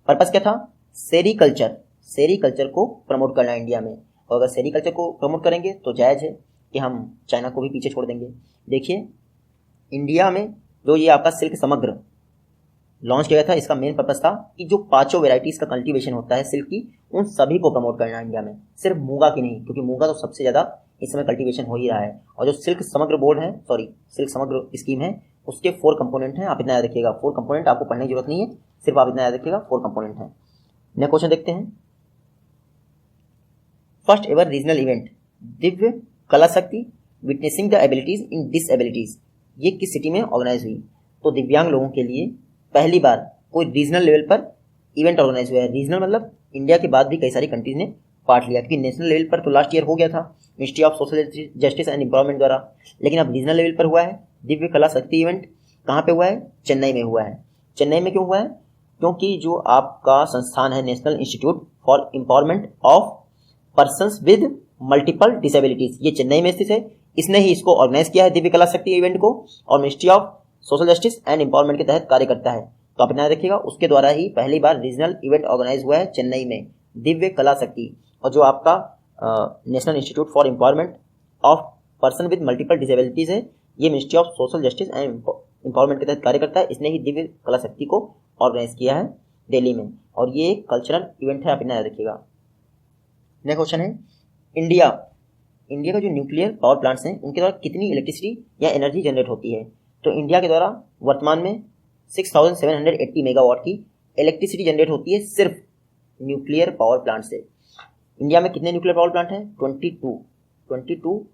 पर्पस क्या था? सेरीकल्चर को प्रमोट करना इंडिया में। और अगर सेरीकल्चर को प्रमोट करेंगे तो जायज़ है कि हम चाइना को भी पीछे छोड़ देंगे। देखिए, इंडिया में जो ये आपका सिल्क समग्र लॉन्च किया गया था, इसका मेन पर्पस था कि जो 5 वैरायटीज़ का कल्टीवेशन होता है सिल्क की, उन सभी को प्रमोट करना इंडिया में, सिर्फ मूंगा की नहीं, क्योंकि मूंगा तो सबसे ज़्यादा इस समय कल्टीवेशन हो ही रहा है। और जो सिल्क समग्र बोर्ड है, सिल्क समग्र स्कीम है, उसके 4 कंपोनेंट हैं, आप इतना याद रखिएगा। 4 कंपोनेंट आपको पढ़ने की जरूरत नहीं है, सिर्फ आप इतना याद रखिएगा 4 कंपोनेंट हैं। नेक्स्ट क्वेश्चन देखते हैं। First ever regional event Divya कला शक्ति विटनेसिंग द एबिलिटीज इन डिसएबिलिटीज, ये किस सिटी में ऑर्गेनाइज हुई? तो दिव्यांग लोगों के लिए पहली बार कोई रीजनल लेवल पर इवेंट ऑर्गेनाइज हुआ है। रीजनल मतलब इंडिया के बाद भी कई सारी कंट्रीज ने पार्ट लिया, क्योंकि नेशनल लेवल पर तो लास्ट ईयर हो गया था ministry of social justice and empowerment द्वारा, लेकिन अब रीजनल लेवल पर हुआ है। दिव्य कला शक्ति इवेंट कहाँ पे हुआ है? चेन्नई में हुआ है। चेन्नई में क्यों हुआ है? क्योंकि जो आपका संस्थान है national institute for empowerment of persons with multiple disabilities, ये चेन्नई में स्थित है। इसने ही इसको ऑर्गेनाइज किया है दिव्य कला शक्ति इवेंट को, और ministry of social justice and empowerment के तहत कार्य करता है। तो आप ध्यान रखिएगा, उसके द्वारा ही पहली बार रीजनल इवेंट ऑर्गेनाइज हुआ है चेन्नई में, दिव्य कला शक्ति। और जो आपका national institute for empowerment of person with multiple disabilities है, ये ministry of social justice and empowerment के तहत कार्य करता है। इसने ही दिव्य कला शक्ति को ऑर्गेनाइज किया है दिल्ली में, और ये एक कल्चरल इवेंट है, आप इतना याद रखिएगा। नेक्स्ट क्वेश्चन है, इंडिया का जो न्यूक्लियर पावर प्लांट्स हैं, उनके द्वारा कितनी इलेक्ट्रिसिटी या एनर्जी जनरेट होती है? तो इंडिया के द्वारा वर्तमान में 6780 मेगावाट की इलेक्ट्रिसिटी जनरेट होती है सिर्फ न्यूक्लियर पावर प्लांट से। इंडिया में कितने न्यूक्लियर पावर प्लांट हैं? 22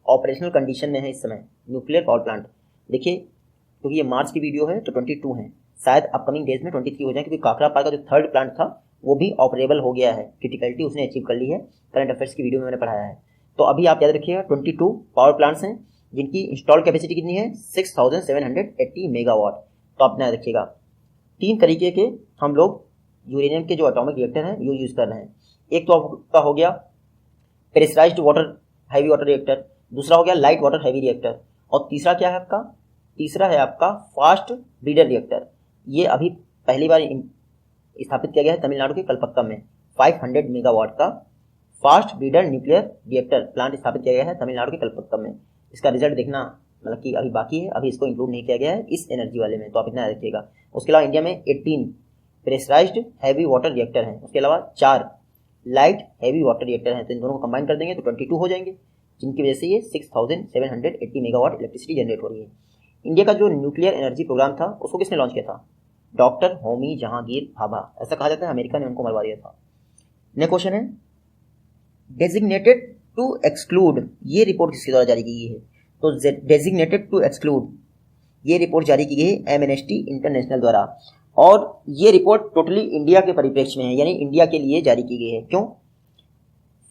ऑपरेशनल कंडीशन में है इस समय न्यूक्लियर पावर प्लांट। देखिए, क्योंकि ये मार्च की वीडियो है तो 22 हैं, शायद अपकमिंग डेज में 23 हो जाए, क्योंकि काकरापार का जो 3rd प्लांट था वो भी ऑपरेबल हो गया है, क्रिटिकलिटी उसने अचीव कर ली है। करंट अफेयर्स की वीडियो में मैंने पढ़ाया है। तो अभी आप याद रखिएगा 22 पावर प्लांट्स हैं जिनकी इंस्टॉल कैपेसिटी कितनी है? 6780 मेगावाट। तो आप याद रखिएगा 3 तरीके के हम लोग यूरेनियम के जो एटॉमिक रिएक्टर हैं वो यूज़ कर रहे हैं। एक तो आपका हो गया pressurised water heavy water reactor, दूसरा हो गया लाइट वाटर हैवी रिएक्टर, और तीसरा क्या है आपका? तीसरा है आपका फास्ट ब्रीडर रिएक्टर। ये अभी पहली बार स्थापित किया गया है तमिलनाडु के कलपक्कम में 500 मेगावाट का fast breeder nuclear reactor plant स्थापित किया गया है तमिलनाडु के कलपत्तम में। इसका रिजल्ट देखना मतलब कि अभी बाकी है, अभी इसको इंक्लूड नहीं किया गया है इस एनर्जी वाले में, तो आप इतना रखिएगा। उसके अलावा इंडिया में 18 प्रेशराइज्ड हैवी वाटर रिएक्टर हैं। उसके अलावा 4 लाइट हैवी वाटर रिएक्टर हैं। तो इन दोनों को कंबाइन कर देंगे तो 22 हो जाएंगे, जिनकी वजह से ये 6780 मेगावाट इलेक्ट्रिसिटी जनरेट हो रही है। इंडिया का जो न्यूक्लियर एनर्जी प्रोग्राम था उसको किसने लॉन्च किया था? डॉक्टर होमी जहांगीर भाभा, ऐसा कहा जाता है। अमेरिका ने उनको मरवा दिया था। नेक्स्ट क्वेश्चन है डेजिग्नेटेड टू एक्सक्लूड, ये रिपोर्ट किसके द्वारा जारी की गई है? तो डेजिग्नेटेड टू एक्सक्लूड ये रिपोर्ट जारी की गई है एमनेस्टी इंटरनेशनल द्वारा, और ये रिपोर्ट टोटली इंडिया के परिप्रेक्ष्य में है, यानी इंडिया के लिए जारी की गई है। क्यों?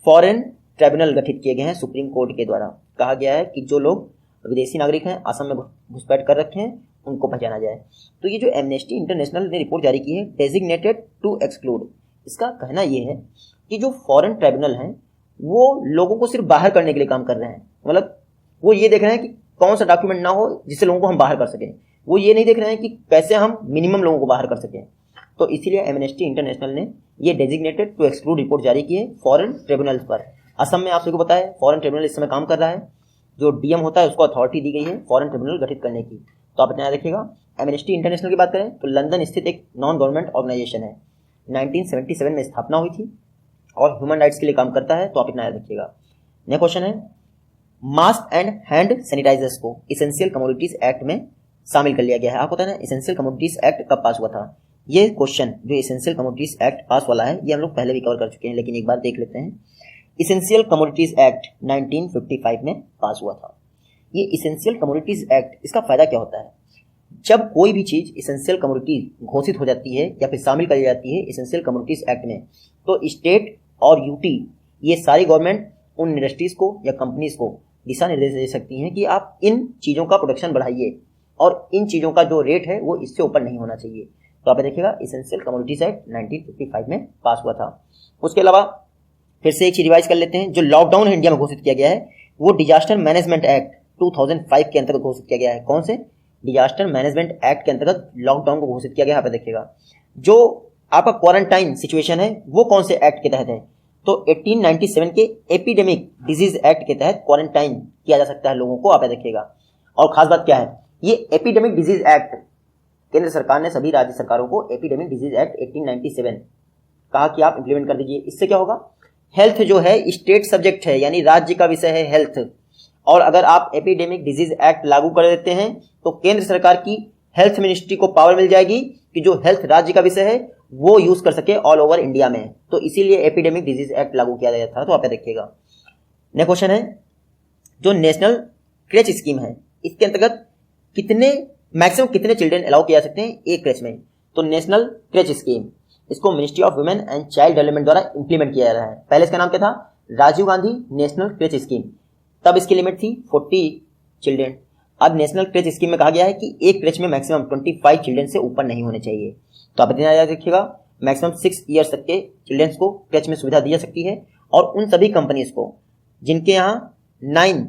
फॉरेन ट्राइब्यूनल गठित किए गए हैं सुप्रीम कोर्ट के द्वारा। कहा गया है कि जो लोग विदेशी नागरिक हैं, असम में घुसपैठ कर रखे हैं, उनको पहचाना जाए। तो ये जो एमनेस्टी इंटरनेशनल ने रिपोर्ट जारी की है डेजिग्नेटेड टू एक्सक्लूड, इसका कहना ये है कि जो फॉरेन ट्राइब्यूनल हैं वो लोगों को सिर्फ बाहर करने के लिए काम कर रहे हैं। मतलब वो ये देख रहे हैं कि कौन सा डॉक्यूमेंट ना हो जिससे लोगों को हम बाहर कर सकें। वो ये नहीं देख रहे हैं कि कैसे हम मिनिमम लोगों को बाहर कर सकें। तो इसीलिए एमनेस्टी इंटरनेशनल ने ये डेजिग्नेटेड टू एक्सक्लूड रिपोर्ट जारी की है फॉरेन ट्रिब्यूनल्स पर। असम में आप सबको पता है फॉरेन ट्रिब्यूनल इस समय काम कर रहा है। जो डीएम होता है उसको अथॉरिटी दी गई है फॉरेन ट्रिब्यूनल गठित करने की। तो आप इतना याद रखिएगा। एमनेस्टी इंटरनेशनल की बात करें तो लंदन स्थित एक नॉन गवर्नमेंट ऑर्गेनाइजेशन है, 1977 में स्थापना हुई थी और ह्यूमन राइट्स के लिए काम करता है। तो आप इतना याद रखिएगा। नेक्स्ट क्वेश्चन है मास्क एंड हैंड सैनिटाइजर्स को इसेंशियल कमोडिटीज एक्ट में शामिल कर लिया गया है। आपको पता है ना इसेंशियल कमोडिटीज एक्ट कब पास हुआ था? ये क्वेश्चन जो इसेंशियल कमोडिटीज एक्ट पास वाला है ये हम लोग पहले भी कवर कर चुके हैं, लेकिन एक बार देख लेते हैं। इसेंशियल कमोडिटीज एक्ट 1955 में पास हुआ था। ये इसेंशियल कमोडिटीज एक्ट, इसका फायदा क्या होता है? जब कोई भी चीज इसेंशियल कमोडिटी घोषित हो जाती है या फिर शामिल कर जाती है इसेंशियल कमोडिटीज एक्ट में, तो स्टेट और यूटी ये सारी गवर्नमेंट उन इंडस्ट्रीज को या कंपनीज को दिशा निर्देश दे सकती हैं कि आप इन चीज़ों का प्रोडक्शन बढ़ाइए और इन चीज़ों का जो रेट है वो इससे ऊपर नहीं होना चाहिए। तो आप देखिएगा इसेंशियल कमोडिटीज एक्ट 1955 में पास हुआ था। उसके अलावा फिर से एक चीज रिवाइज कर लेते हैं। जो लॉकडाउन है इंडिया में घोषित किया गया है वो डिजास्टर मैनेजमेंट एक्ट 2005 के अंतर्गत घोषित किया गया है। कौन से? डिजास्टर मैनेजमेंट एक्ट के अंतर्गत लॉकडाउन को घोषित किया गया है। यहाँ पे देखिएगा जो आपका क्वारंटाइन सिचुएशन है वो कौन से एक्ट के तहत है? तो 1897 के एपिडेमिक डिजीज एक्ट के तहत क्वारंटाइन किया जा सकता है लोगों को। आप देखिएगा। और खास बात क्या है, ये एपिडेमिक डिजीज एक्ट केंद्र सरकार ने सभी राज्य सरकारों को एपिडेमिक डिजीज एक्ट 1897 कहा कि आप इंप्लीमेंट कर दीजिए। इससे क्या होगा? हेल्थ जो है स्टेट सब्जेक्ट है, यानी राज्य का विषय है हेल्थ। और अगर आप एपिडेमिक डिजीज एक्ट लागू कर देते हैं तो केंद्र सरकार की हेल्थ मिनिस्ट्री को पावर मिल जाएगी कि जो हेल्थ राज्य का विषय है वो यूज कर सके ऑल ओवर इंडिया में। तो इसीलिए एपिडेमिक डिजीज एक्ट लागू किया गया था। तो आप देखिएगा। नेक्स्ट क्वेश्चन है जो नेशनल क्रेच स्कीम है इसके अंतर्गत मैक्सिमम कितने चिल्ड्रन अलाउ किया जा सकते हैं एक क्रेच में? तो नेशनल क्रेच स्कीम इसको ministry of women and child development द्वारा इंप्लीमेंट किया जा रहा है। पहले इसका नाम क्या था? Rajiv Gandhi national creche scheme. तब इसकी लिमिट थी 40 चिल्ड्रन। अब नेशनल क्रेच स्कीम में कहा गया है कि एक क्रेच में मैक्सिमम 25 चिल्ड्रन से ऊपर नहीं होने चाहिए। तो आप इतना याद रखिएगा। मैक्सिमम 6 ईयर्स तक के चिल्ड्रंस को क्रेच में सुविधा दी जा सकती है और उन सभी कंपनीज को जिनके यहाँ 9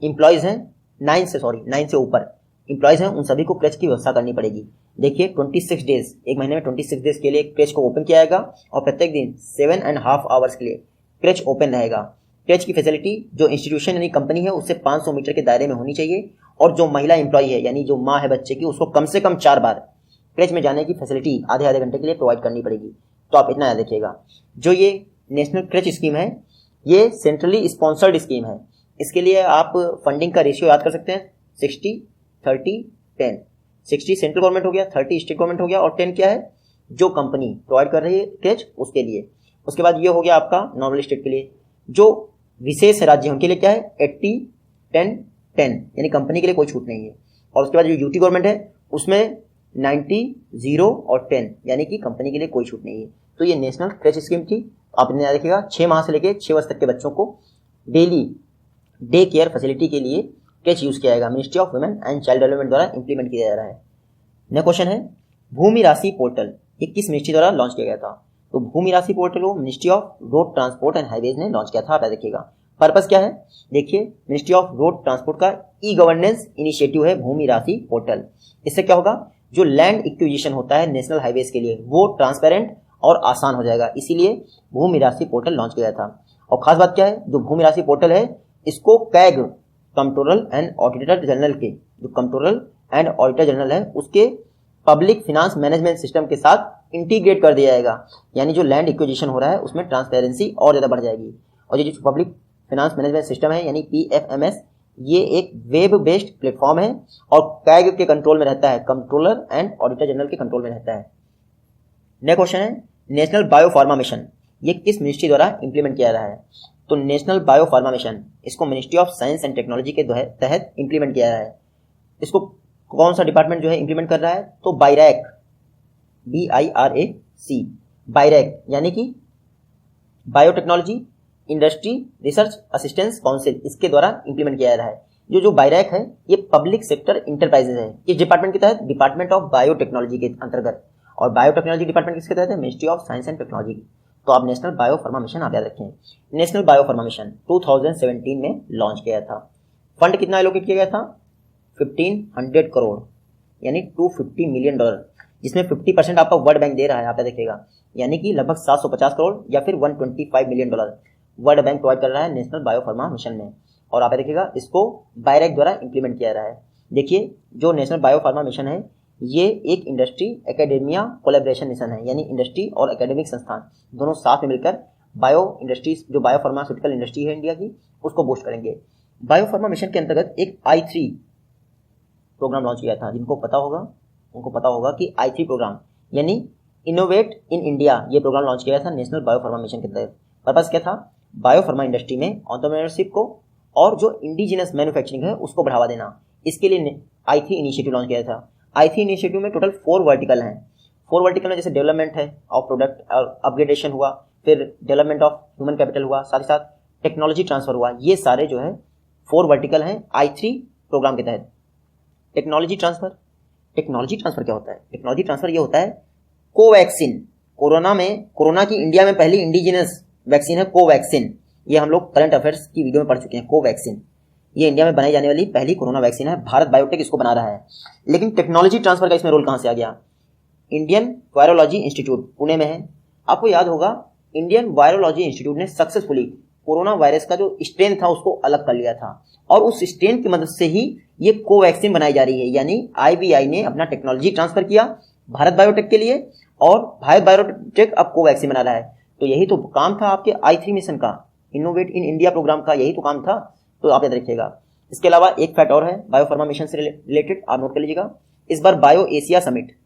एम्प्लॉयज हैं, 9 से ऊपर एम्प्लॉयज हैं, उन सभी को क्रेच की व्यवस्था करनी पड़ेगी। देखिए 26 डेज, एक महीने में 26 डेज के लिए क्रेच को ओपन किया जाएगा और प्रत्येक दिन 7.5 आवर्स के लिए क्रेच ओपन रहेगा। क्रेच की फैसिलिटी जो इंस्टीट्यूशन यानी कंपनी है उससे 500 मीटर के दायरे में होनी चाहिए और जो महिला एम्प्लॉय है यानी जो माँ है बच्चे की उसको कम से कम 4 बार क्रेच में जाने की फैसिलिटी आधे घंटे के लिए प्रोवाइड करनी पड़ेगी। तो आप इतना याद रखिएगा। जो ये नेशनल क्रेच स्कीम है ये सेंट्रली स्पॉन्सर्ड स्कीम है। इसके लिए आप फंडिंग का रेशियो याद कर सकते हैं 60-30-10। 60 सेंट्रल गवर्नमेंट हो गया, 30 स्टेट गवर्नमेंट हो गया और 10 क्या है? जो कंपनी प्रोवाइड कर रही है क्रेच उसके लिए। उसके बाद ये हो गया आपका नॉर्मल स्टेट के लिए। जो विशेष राज्य उनके लिए क्या है? 80-10-10 यानी कंपनी के लिए कोई छूट नहीं है। और उसके बाद जो यूटी गवर्नमेंट है उसमें 90-0 और 10 यानी कि कंपनी के लिए कोई छूट नहीं है। तो ये नेशनल क्रेच स्कीम थी। आप इन्हें याद रखिएगा। 6 माह से लेकर 6 वर्ष तक के बच्चों को डेली डे केयर फैसिलिटी के लिए क्रेच यूज किया जाएगा। Ministry of women and child development द्वारा इंप्लीमेंट किया जा रहा है। नेक्स्ट क्वेश्चन है भूमि राशि पोर्टल, ये किस मिनिस्ट्री द्वारा लॉन्च किया गया था? तो भूमि राशि पोर्टल को ministry of road transport and highways ने लॉन्च किया था। आप देखिएगा पर्पस क्या है। देखिए मिनिस्ट्री ऑफ रोड ट्रांसपोर्ट का ई गवर्नेंस इनिशिएटिव है भूमि राशि पोर्टल। इससे क्या होगा? जो लैंड इक्विजिशन होता है नेशनल हाईवेज के लिए वो ट्रांसपेरेंट और आसान हो जाएगा। इसीलिए भूमि राशि पोर्टल लॉन्च किया था। और खास बात क्या है, जो भूमि राशि पोर्टल है इसको CAG controller and auditor general के, जो कंट्रोलर एंड ऑडिटर जनरल है उसके पब्लिक फिनांस मैनेजमेंट सिस्टम के साथ इंटीग्रेट कर दिया जाएगा। यानी जो लैंड एक्विजिशन हो रहा है उसमें ट्रांसपेरेंसी और ज़्यादा बढ़ जाएगी। और ये जो पब्लिक फिनांस मैनेजमेंट सिस्टम है यानी PFMS, ये एक वेब बेस्ड प्लेटफॉर्म है और कैग के कंट्रोल में रहता है, कंट्रोलर एंड ऑडिटर जनरल के कंट्रोल में रहता है। नेक्स्ट क्वेश्चन है नेशनल बायो फार्मा मिशन, ये किस मिनिस्ट्री द्वारा इंप्लीमेंट किया रहा है? तो नेशनल बायो फार्मा मिशन इसको ministry of science and technology के तहत इंप्लीमेंट किया रहा है। इसको कौन सा डिपार्टमेंट जो है इंप्लीमेंट कर रहा है? तो बायरैक, BIRAC, बायरैक यानी कि biotechnology industry research assistance council, इसके द्वारा इंप्लीमेंट किया जा रहा है। जो बायरैक है ये पब्लिक सेक्टर इंटरप्राइजेज है। किस डिपार्टमेंट के तहत? डिपार्टमेंट ऑफ बायोटेक्नोलॉजी के अंतर्गत। और बायोटेक्नोलॉजी डिपार्टमेंट किसके तहत है? Ministry of science and technology. तो आप नेशनल बायो फार्मा मिशन आप याद रखें। नेशनल बायो फार्मा मिशन 2017 में लॉन्च किया था। फंड कितना एलोकेट किया गया था? 1500 करोड़ यानी $250 मिलियन, जिसमें 50% आपका वर्ल्ड बैंक दे रहा है, आप देखिएगा, यानी कि लगभग 750 करोड़ या फिर $125 मिलियन वर्ल्ड बैंक प्रोवाइड कर रहा है नेशनल बायो फार्मा मिशन में। और आप देखिएगा इसको बायरैक द्वारा इंप्लीमेंट किया जा रहा है। देखिए जो नेशनल बायो फार्मा मिशन है ये एक इंडस्ट्री एकेडेमिया कोलैबोरेशन मिशन है, यानी इंडस्ट्री और एकेडमिक संस्थान दोनों साथ में मिलकर बायो इंडस्ट्रीज, जो बायो फार्मास्यूटिकल इंडस्ट्री है इंडिया की, उसको बूस्ट करेंगे। बायो फार्मा मिशन के अंतर्गत एक I3 प्रोग्राम लॉन्च किया था। जिनको पता होगा उनको पता होगा कि I3 प्रोग्राम यानी इनोवेट इन इंडिया, ये प्रोग्राम लॉन्च किया था नेशनल बायो फार्मा मिशन के तहत। पर्पस क्या था? बायो फार्मा इंडस्ट्री में एंटरप्रेन्योरशिप को और जो इंडिजिनस मैन्युफैक्चरिंग है उसको बढ़ावा देना, इसके लिए I3 इनिशिएटिव लॉन्च किया था। I3 इनिशिएटिव में टोटल 4 वर्टिकल हैं। 4 वर्टिकल में जैसे डेवलपमेंट है ऑफ प्रोडक्ट और अपग्रेडेशन हुआ, फिर डेवलपमेंट ऑफ ह्यूमन कैपिटल हुआ, साथ ही साथ टेक्नोलॉजी ट्रांसफर हुआ। ये सारे जो है 4 वर्टिकल हैं I3 प्रोग्राम के तहत। टेक्नोलॉजी ट्रांसफर क्या होता है? टेक्नोलॉजी ट्रांसफर ये होता है कोवैक्सीन। कोरोना की इंडिया में पहली इंडिजिनस वैक्सीन है कोवैक्सीन। ये हम लोग करंट अफेयर्स की वीडियो में पढ़ चुके हैं। कोवैक्सीन ये इंडिया में बनाई जाने वाली पहली कोरोना वैक्सीन है। भारत बायोटेक इसको बना रहा है। लेकिन टेक्नोलॉजी ट्रांसफर का इसमें रोल कहां से आ गया? इंडियन वायरोलॉजी इंस्टीट्यूट पुणे में है। आपको याद होगा इंडियन वायरोलॉजी इंस्टीट्यूट ने सक्सेसफुली कोरोना वायरस का जो स्ट्रेन था उसको अलग कर लिया था और उस स्ट्रेन की मदद से ही ये कोवैक्सीन बनाई जा रही है। यानी IBI ने अपना टेक्नोलॉजी ट्रांसफर किया भारत बायोटेक के लिए और भारत बायोटेक अब कोवैक्सीन बना रहा है। तो यही तो काम था आपके I3 मिशन का, इनोवेट इन इंडिया प्रोग्राम का, यही तो काम था। तो आप याद रखिएगा। इसके अलावा एक फैक्ट और है बायो फार्मा मिशन से रिलेटेड, आप नोट कर लीजिएगा। इस बार बायो एशिया समिट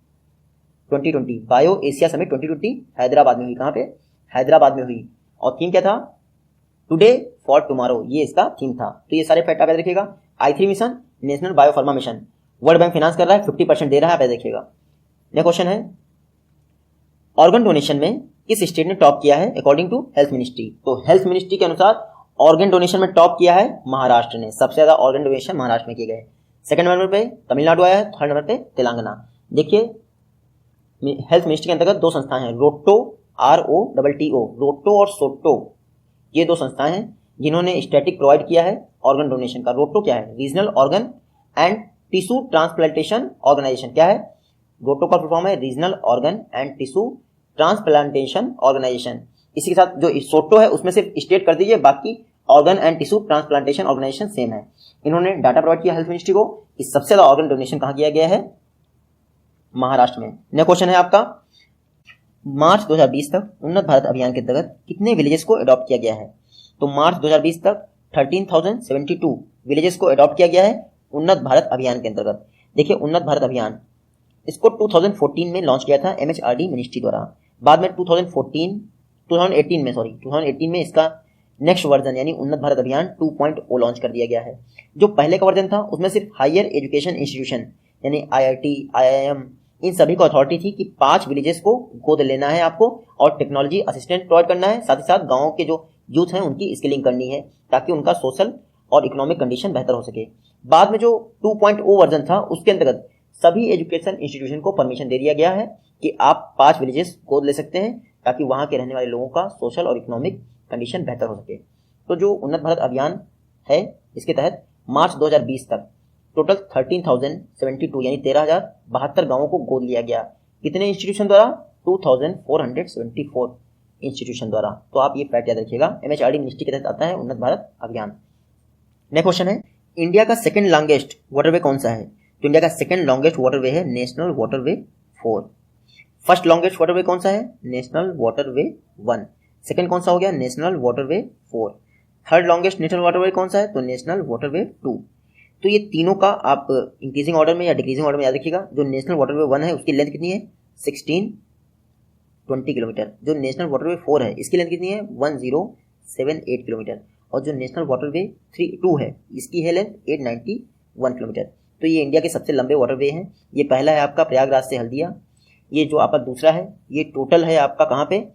2020 हैदराबाद में हुई। कहाँ पे? हैदराबाद में हुई। और थीम क्या था? टुडे फॉर टुमारो, ये इसका थीम था। तो ये सारे फैक्ट आप याद रखिएगा। I3 mission, national bio pharma mission, world bank finance कर रहा है, 50% दे रहा है, आप याद रखिएगा। नेक्स्ट क्वेश्चन है ऑर्गन डोनेशन में किस स्टेट ने टॉप किया है अकॉर्डिंग टू हेल्थ मिनिस्ट्री? तो हेल्थ मिनिस्ट्री के अनुसार ऑर्गन डोनेशन में टॉप किया है महाराष्ट्र ने। सबसे ज्यादा ऑर्गन डोनेशन महाराष्ट्र में किए गए। सेकंड नंबर पे तमिलनाडु आया है, थर्ड नंबर पे तेलंगाना। देखिए हेल्थ मिनिस्ट्री के अंतर्गत 2 संस्थाएं हैं, रोटो ROTTO, रोटो और सोटो, ये 2 संस्थाएं हैं जिन्होंने स्टैटिक प्रोवाइड किया है ऑर्गन डोनेशन का। रोटो क्या है? Regional organ and tissue transplantation organisation. क्या है? रोटो का फुल फॉर्म है regional organ and tissue transplantation organisation. इसी के साथ जो सोटो है उसमें सिर्फ स्टेट कर दीजिए, बाकी organ and tissue transplantation organisation same है। इन्होंने डाटा प्रोवाइड किया हेल्थ मिनिस्ट्री को कि सबसे ज्यादा ऑर्गन डोनेशन कहाँ किया गया है? महाराष्ट्र में। नेक्स्ट क्वेश्चन है आपका मार्च 2020 तक उन्नत भारत अभियान के अंतर्गत कितने विलेजेस को अडॉप्ट किया गया है? तो मार्च 2020 तक 13,072 विलेजेस को अडॉप्ट किया गया है उन्नत भारत अभियान के अंतर्गत। देखिए उन्नत भारत अभियान इसको 2014 में लॉन्च किया था MHRD मिनिस्ट्री द्वारा। बाद में 2018 में इसका नेक्स्ट वर्जन यानी उन्नत भारत अभियान 2.0 लॉन्च कर दिया गया है। जो पहले का वर्जन था उसमें सिर्फ हायर एजुकेशन इंस्टीट्यूशन यानी IIT, IIM इन सभी को अथॉरिटी थी कि 5 विलेजेस को गोद लेना है आपको और टेक्नोलॉजी असिस्टेंट प्रोवाइड करना है, साथ ही साथ गाँव के जो यूथ हैं उनकी स्किलिंग करनी है ताकि उनका सोशल और इकोनॉमिक कंडीशन बेहतर हो सके। बाद में जो 2.0 वर्जन था उसके अंतर्गत सभी एजुकेशन इंस्टीट्यूशन को परमिशन दे दिया गया है कि आप 5 विलेजेस गोद ले सकते हैं ताकि वहाँ के रहने वाले लोगों का सोशल और इकोनॉमिक कंडीशन बेहतर हो सके। तो जो उन्नत भारत अभियान है इसके तहत मार्च 2020 तक टोटल 13,072 यानी 13,072 गांवों को गोद लिया गया। कितने इंस्टीट्यूशन द्वारा? 2474 इंस्टीट्यूशन द्वारा। तो आप ये फैक्ट याद रखिएगा, MHRD मिनिस्ट्री के तहत आता है उन्नत भारत अभियान। नेक्स्ट क्वेश्चन है, इंडिया का सेकंड लॉन्गेस्ट वाटरवे कौन सा है? तो इंडिया का सेकंड लॉन्गेस्ट वाटरवे है national waterway 4। First longest waterway कौन सा है? National waterway 1। सेकंड कौन सा हो गया? National waterway 4। Third longest national waterway कौन सा है? तो नेशनल वाटरवे 2। तो ये तीनों का आप इंक्रीजिंग ऑर्डर में या डिक्रीजिंग ऑर्डर में याद रखिएगा। जो नेशनल वाटरवे 1 है उसकी लेंथ कितनी है? 1620 किलोमीटर। जो नेशनल वाटरवे 4 है इसकी लेंथ कितनी है? 1078 किलोमीटर। और जो नेशनल वाटरवे 2 है इसकी है लेंथ 891 किलोमीटर। तो ये इंडिया के सबसे लंबे वाटरवे हैं। ये पहला है आपका प्रयागराज से हल्दिया। ये जो आपका दूसरा है ये टोटल है आपका कहाँ पे?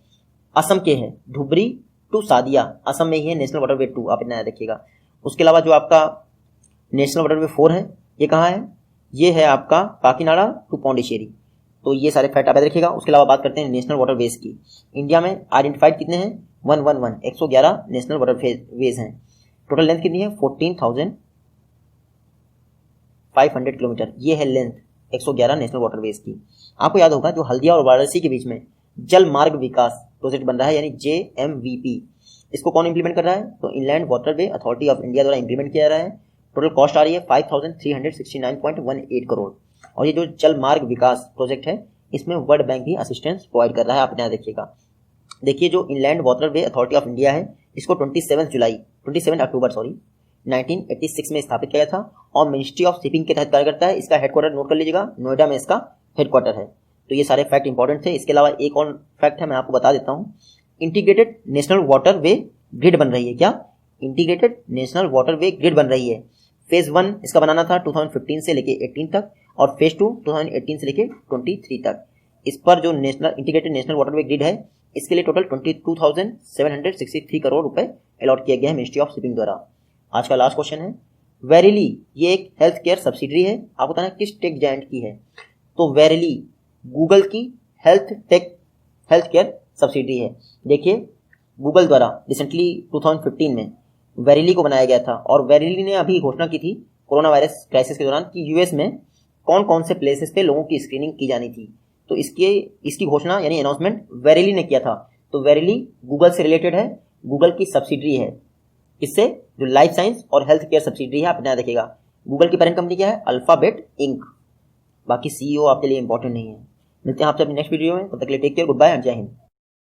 असम के है, धुबरी टू सादिया, असम में ही है नेशनल वाटरवे 2, आप इतना याद रखिएगा। उसके अलावा जो आपका नेशनल वाटरवे 4 है ये कहाँ है? ये है आपका काकीनाडा टू पौंडीचेरी। तो ये सारे फैक्ट आप याद रखिएगा। उसके अलावा बात करते हैं नेशनल वाटरवेज की। इंडिया में आइडेंटिफाइड कितने हैं? 111 नेशनल वाटरवेज हैं। टोटल लेंथ कितनी है? 14,500 किलोमीटर। ये है लेंथ 111 नेशनल वाटरवेज की। आपको याद होगा जो हल्दिया और वाराणसी के बीच में जल मार्ग विकास प्रोजेक्ट बन रहा है यानी JMVP, इसको कौन इंप्लीमेंट कर रहा है? तो inland waterway authority of India द्वारा इंप्लीमेंट किया जा रहा है। टोटल कॉस्ट आ रही है 5369.18 करोड़। और ये जो जल मार्ग विकास प्रोजेक्ट है इसमें वर्ल्ड बैंक भी असिस्टेंस प्रोवाइड कर रहा है, आप ध्यान रखिएगा। देखिए जो inland waterway authority of India है इसको 27 अक्टूबर 1986 में स्थापित किया था और मिनिस्ट्री ऑफ शिपिंग के तहत कार्य करता है। इसका हेडक्वार्टर नोट कर लीजिएगा, नोएडा में इसका हेडक्वार्टर है। तो ये सारे फैक्ट इंपॉर्टेंट थे। इसके अलावा एक और फैक्ट है मैं आपको बता देता हूँ। Integrated national water way grid बन रही है। क्या? Integrated national water way grid बन रही है। फेज 1 इसका बनाना था 2015 से लेके 18 तक और फेज 2 2018 से लेके 23 तक। इस पर जो national integrated national water way grid है इसके लिए टोटल 22,763 करोड़ रुपए अलॉट किया गया है मिनिस्ट्री ऑफ शिपिंग द्वारा। आज का लास्ट क्वेश्चन है, वेरिली ये एक हेल्थ केयर सब्सिडरी है। आपको बताना किस टेक जायंट की है? तो वेरिली गूगल की हेल्थ केयर सब्सिडरी है। देखिए गूगल द्वारा रिसेंटली 2015 में वेरिली को बनाया गया था और वेरिली ने अभी घोषणा की थी कोरोना वायरस क्राइसिस के दौरान कि यूएस में कौन कौन से प्लेसेस पे लोगों की स्क्रीनिंग की जानी थी। तो इसकी घोषणा यानी अनाउंसमेंट वेरिली ने किया था। तो वेरिली गूगल से रिलेटेड है, गूगल की सब्सिडरी है। इससे जो लाइफ साइंस और हेल्थ केयर सब्सिडरी है, आप ध्यान रखिएगा। गूगल की पेरेंट कंपनी क्या है? Alphabet ink. बाकी CEO आपके लिए इंपॉर्टेंट नहीं है। मिलते हैं आपसे अपनी नेक्स्ट वीडियो में, तब तक के लिए take care, good bye and जय हिंद।